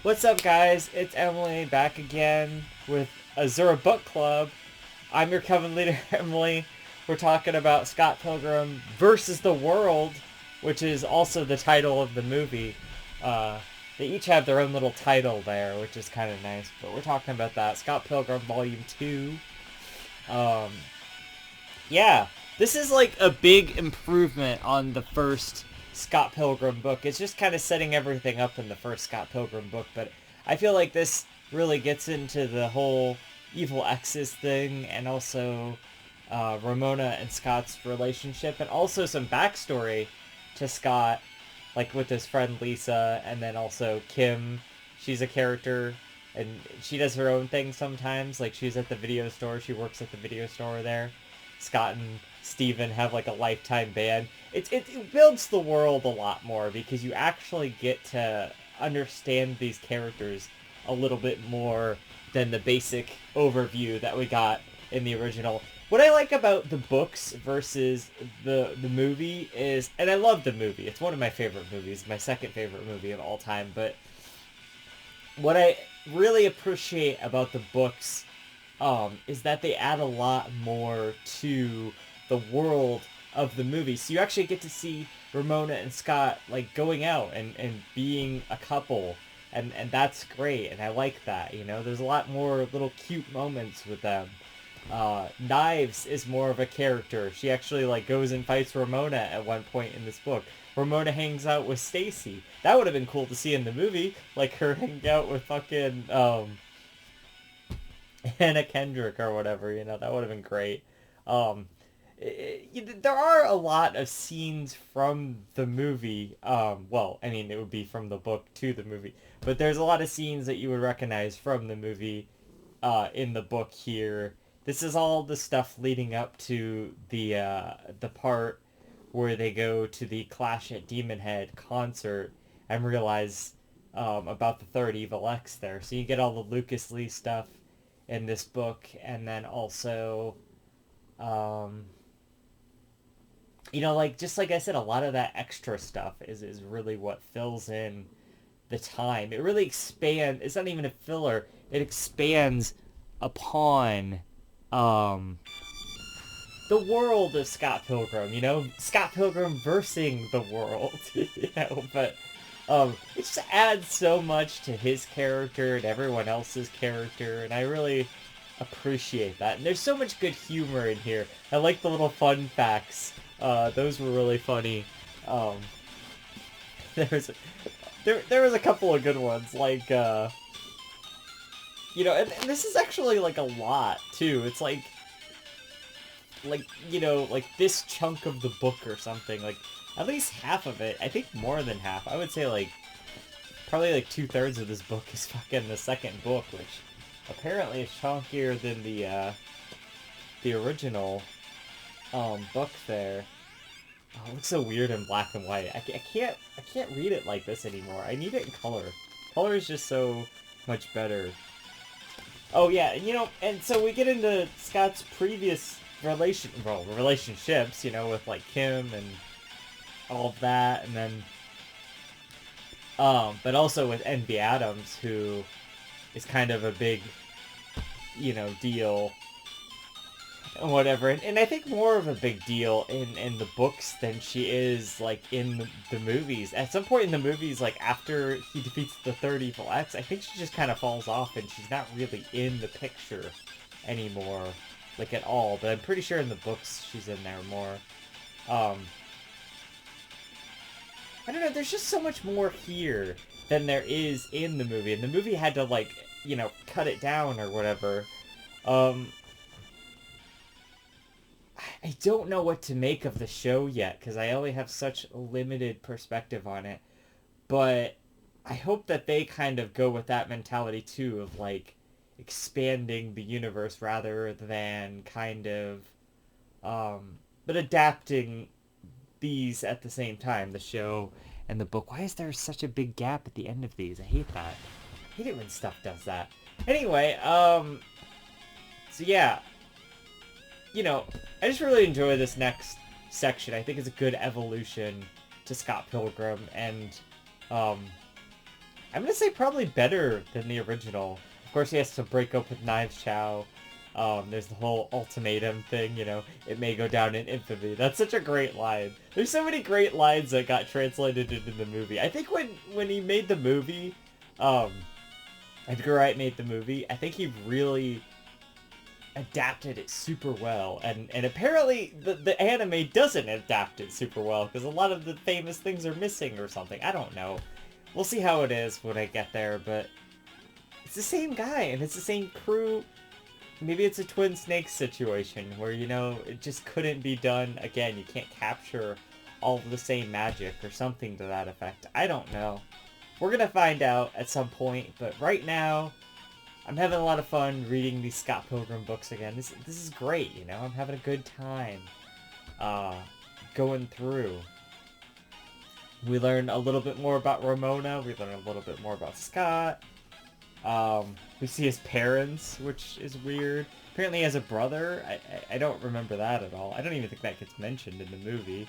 What's up, guys? It's Emily back again with Azura Book Club. I'm your Coven leader, Emily. We're talking about Scott Pilgrim versus the World, which is also the title of the movie. They each have their own little title there, which is kind of nice. But we're talking about that. Scott Pilgrim Volume 2. Um, yeah, this is like a big improvement on the first Scott Pilgrim book. It's just kind of setting everything up in the first Scott Pilgrim book, but I feel like this really gets into the whole evil exes thing, and also Ramona and Scott's relationship, and also some backstory to Scott, like with his friend Lisa, and then also Kim. She's a character, and she does her own thing sometimes. Like, she's at the video store. She works at the video store there. Scott and Steven have like a lifetime ban. It builds the world a lot more because you actually get to understand these characters a little bit more than the basic overview that we got in the original. What I like about the books versus the movie is, and I love the movie. It's one of my favorite movies, my second favorite movie of all time. But what I really appreciate about the books is that they add a lot more to the world of the movie. So you actually get to see Ramona and Scott like going out and being a couple. And that's great, and I like that, you know? There's a lot more little cute moments with them. Knives is more of a character. She actually like goes and fights Ramona at one point in this book. Ramona hangs out with Stacy. That would have been cool to see in the movie, like her hanging out with fucking Anna Kendrick or whatever, you know, that would have been great. Um, there are a lot of scenes from the movie. Well, I mean, it would be from the book to the movie, but there's a lot of scenes that you would recognize from the movie in the book here. This is all the stuff leading up to the part where they go to the Clash at Demon Head concert and realize about the third Evil X there. So you get all the Lucas Lee stuff in this book, and then also, um, you know, like just like I said, a lot of that extra stuff is really what fills in the time. It really expands. It's not even a filler. It expands upon um, the world of Scott Pilgrim. You know, Scott Pilgrim versing the world. You know, but it just adds so much to his character and everyone else's character, and I really appreciate that. And there's so much good humor in here. I like the little fun facts. Those were really funny. Um, there was there was a couple of good ones, like you know, and this is actually like a lot too. It's like you know, like this chunk of the book or something, like at least half of it. I think more than half. I would say like probably like 2/3 of this book is fucking the second book, which apparently is chunkier than the original book there. Oh, it looks so weird in black and white. I can't read it like this anymore. I need it in color. Color is just so much better. Oh yeah, and you know, and so we get into Scott's previous relationships, you know, with like Kim and all of that, and then but also with Envy Adams, who is kind of a big, you know, deal and whatever, and I think more of a big deal in the books than she is like in the movies. At some point in the movies, like after he defeats the third Evil X, I think she just kind of falls off and she's not really in the picture anymore, like at all. But I'm pretty sure in the books she's in there more. I don't know, there's just so much more here than there is in the movie, and the movie had to like, you know, cut it down or whatever. Um, I don't know what to make of the show yet because I only have such limited perspective on it. But I hope that they kind of go with that mentality too, of like expanding the universe rather than kind of, but adapting these at the same time, the show and the book. Why is there such a big gap at the end of these? I hate that. I hate it when stuff does that. Anyway, so yeah, you know, I just really enjoy this next section. I think it's a good evolution to Scott Pilgrim, and um, I'm gonna say probably better than the original. Of course, he has to break up with Knives Chow. There's the whole ultimatum thing, you know, it may go down in infamy. That's such a great line. There's so many great lines that got translated into the movie. I think when he made the movie, Edgar Wright made the movie, I think he really adapted it super well. And apparently the anime doesn't adapt it super well, because a lot of the famous things are missing or something. I don't know. We'll see how it is when I get there, but it's the same guy, and it's the same crew. Maybe it's a Twin Snakes situation where, you know, it just couldn't be done again. You can't capture all of the same magic or something to that effect. I don't know. We're gonna find out at some point, but right now, I'm having a lot of fun reading these Scott Pilgrim books again. This is great, you know? I'm having a good time going through. We learn a little bit more about Ramona. We learn a little bit more about Scott. We see his parents, which is weird. Apparently he has a brother. I don't remember that at all. I don't even think that gets mentioned in the movie.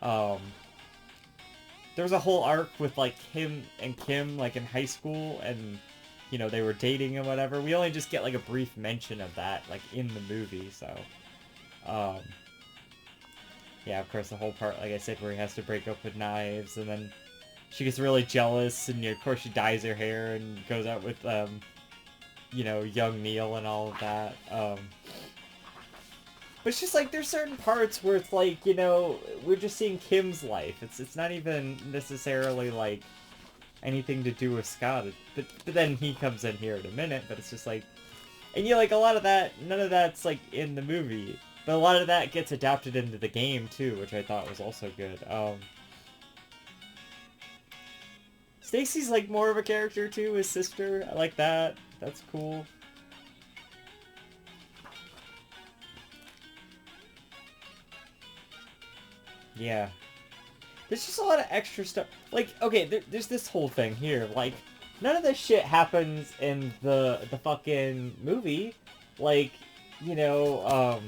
There was a whole arc with, like, him and Kim, like, in high school, and, you know, they were dating and whatever. We only just get, like, a brief mention of that, like, in the movie, so... yeah, of course, the whole part, like I said, where he has to break up with Knives, and then she gets really jealous, and, you know, of course she dyes her hair and goes out with, you know, young Neil and all of that. But it's just, like, there's certain parts where it's, like, you know, we're just seeing Kim's life. It's not even necessarily, like, anything to do with Scott. But then he comes in here in a minute, but it's just, like... And, you know, like, a lot of that, none of that's, like, in the movie. But a lot of that gets adapted into the game, too, which I thought was also good. Stacy's, like, more of a character, too, his sister. I like that. That's cool. Yeah. There's just a lot of extra stuff. Like, okay, there's this whole thing here. Like, none of this shit happens in the fucking movie. Like, you know,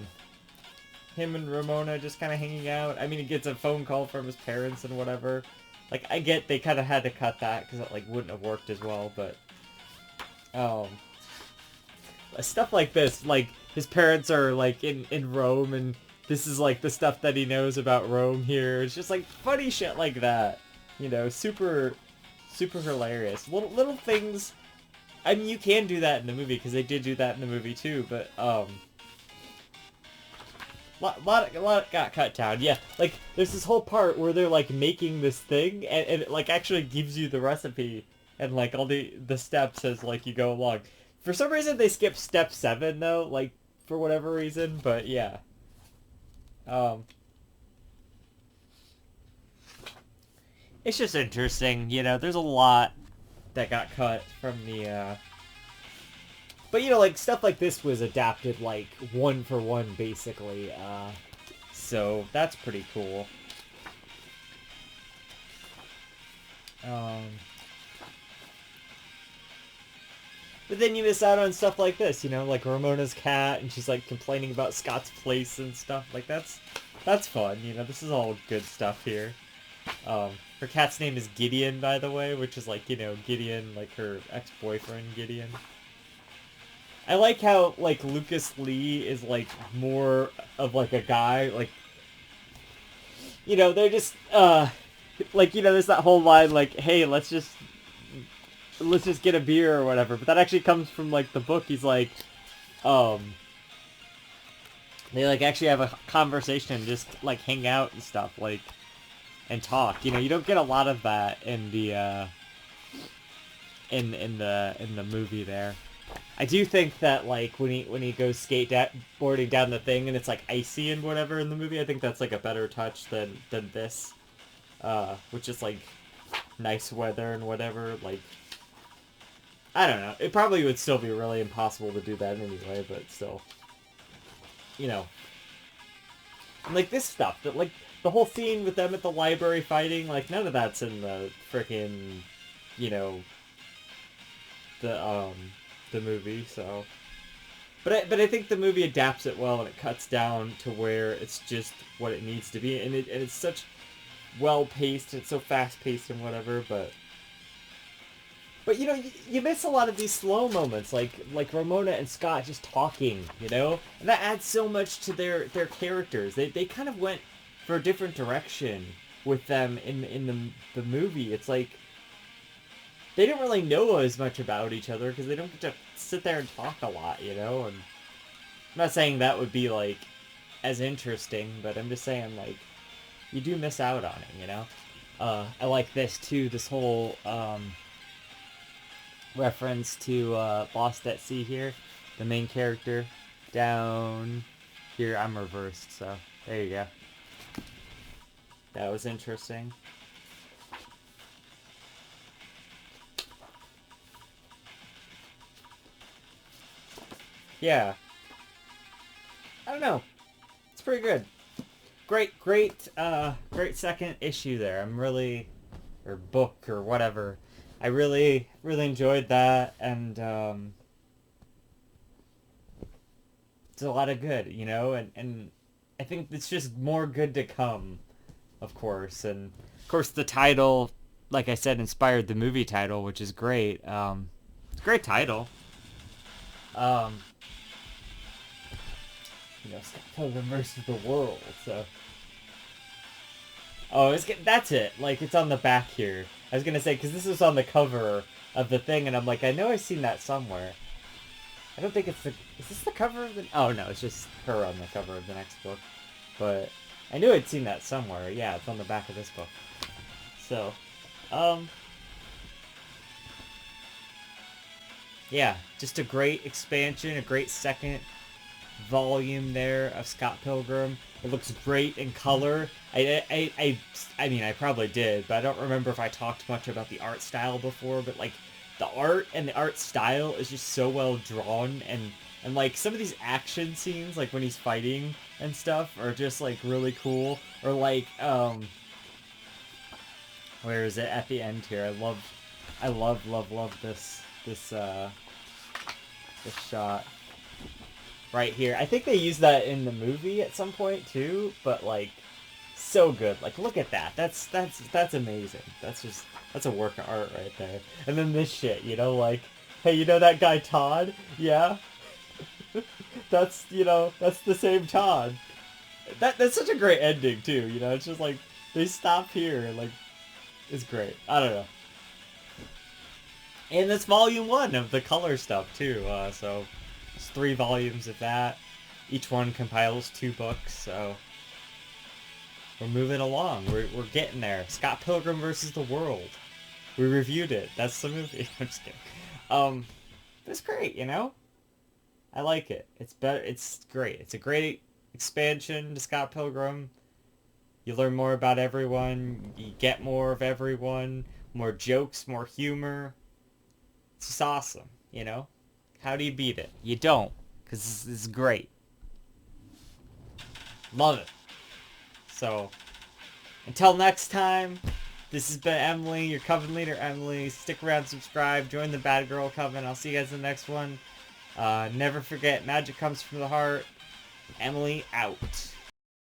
him and Ramona just kind of hanging out. I mean, he gets a phone call from his parents and whatever. Like, I get they kind of had to cut that because it, like, wouldn't have worked as well, but... stuff like this, like, his parents are, like, in Rome, and this is, like, the stuff that he knows about Rome here. It's just, like, funny shit like that. You know, super hilarious. Little things... I mean, you can do that in the movie, because they did do that in the movie, too, but, lot got cut down. Yeah, like, there's this whole part where they're, like, making this thing, and it, like, actually gives you the recipe, and, like, all the steps as, like, you go along. For some reason, they skipped step 7, though, like, for whatever reason, but, yeah. It's just interesting, you know, there's a lot that got cut from the, But, you know, like, stuff like this was adapted, like, one for one, basically, so that's pretty cool. But then you miss out on stuff like this, you know, like Ramona's cat, and she's, like, complaining about Scott's place and stuff. Like, that's fun, you know, this is all good stuff here. Her cat's name is Gideon, by the way, which is, like, you know, Gideon, like, her ex-boyfriend, Gideon. I like how, like, Lucas Lee is, like, more of, like, a guy, like, you know, they're just, like, you know, there's that whole line, like, hey, let's just get a beer or whatever, but that actually comes from, like, the book. He's like, they, like, actually have a conversation and just, like, hang out and stuff, like, and talk. You know, you don't get a lot of that in the, in the movie there. I do think that, like, when he goes skateboarding down the thing and it's, like, icy and whatever in the movie, I think that's, like, a better touch than this, which is, like, nice weather and whatever, like, I don't know. It probably would still be really impossible to do that anyway, but still. You know. And, like, this stuff, that, like, the whole scene with them at the library fighting, like, none of that's in the frickin', you know, the movie, so. But I think the movie adapts it well, and it cuts down to where it's just what it needs to be, and it's such well-paced, it's so fast-paced and whatever, but But you miss a lot of these slow moments, like Ramona and Scott just talking, and that adds so much to their characters. They kind of went for a different direction with them in the movie. It's like they didn't really know as much about each other because they don't get to sit there and talk a lot, And I'm not saying that would be like as interesting, but I'm just saying like you do miss out on it, I like this too. This whole reference to Lost at Sea here, the main character down here. I'm reversed, so there you go. That was interesting. Yeah. I don't know. It's pretty good. Great second issue there. I'm really, or book or whatever. I really enjoyed that, and it's a lot of good, and I think it's just more good to come, of course, and of course the title, like I said, inspired the movie title, which is great. It's a great title. Scott Pilgrim versus the World. So, that's it. Like, it's on the back here. I was gonna say because this is on the cover of the thing, and I'm like, I know I've seen that somewhere. I don't think it's the. Is this the cover of the? Oh no, it's just her on the cover of the next book. But I knew I'd seen that somewhere. Yeah, it's on the back of this book. So, yeah, just a great expansion, a great second volume there of Scott Pilgrim. It looks great in color. I mean, I probably did, but I don't remember if I talked much about the art style before, but like the art and the art style is just so well drawn, and like some of these action scenes, like when he's fighting and stuff, are just like really cool. Or like where is it at the end here? I love this shot right here. I think they used that in the movie at some point too, but like so good. Like look at that. That's amazing. That's a work of art right there. And then this shit, like, hey, that guy Todd? Yeah. that's the same Todd. That's such a great ending too, it's just like they stop here and like it's great. I don't know. And that's volume 1 of the color stuff too, so it's 3 volumes of that. Each one compiles 2 books, so we're moving along. We're getting there. Scott Pilgrim versus the World. We reviewed it. That's the movie. I'm just kidding. It's great, I like it. It's great. It's a great expansion to Scott Pilgrim. You learn more about everyone. You get more of everyone. More jokes, more humor. It's just awesome, How do you beat it? You don't, because this is great. Love it. So, until next time, this has been Emily, your Coven Leader Emily. Stick around, subscribe, join the Bad Girl Coven. I'll see you guys in the next one. Never forget, magic comes from the heart. Emily out.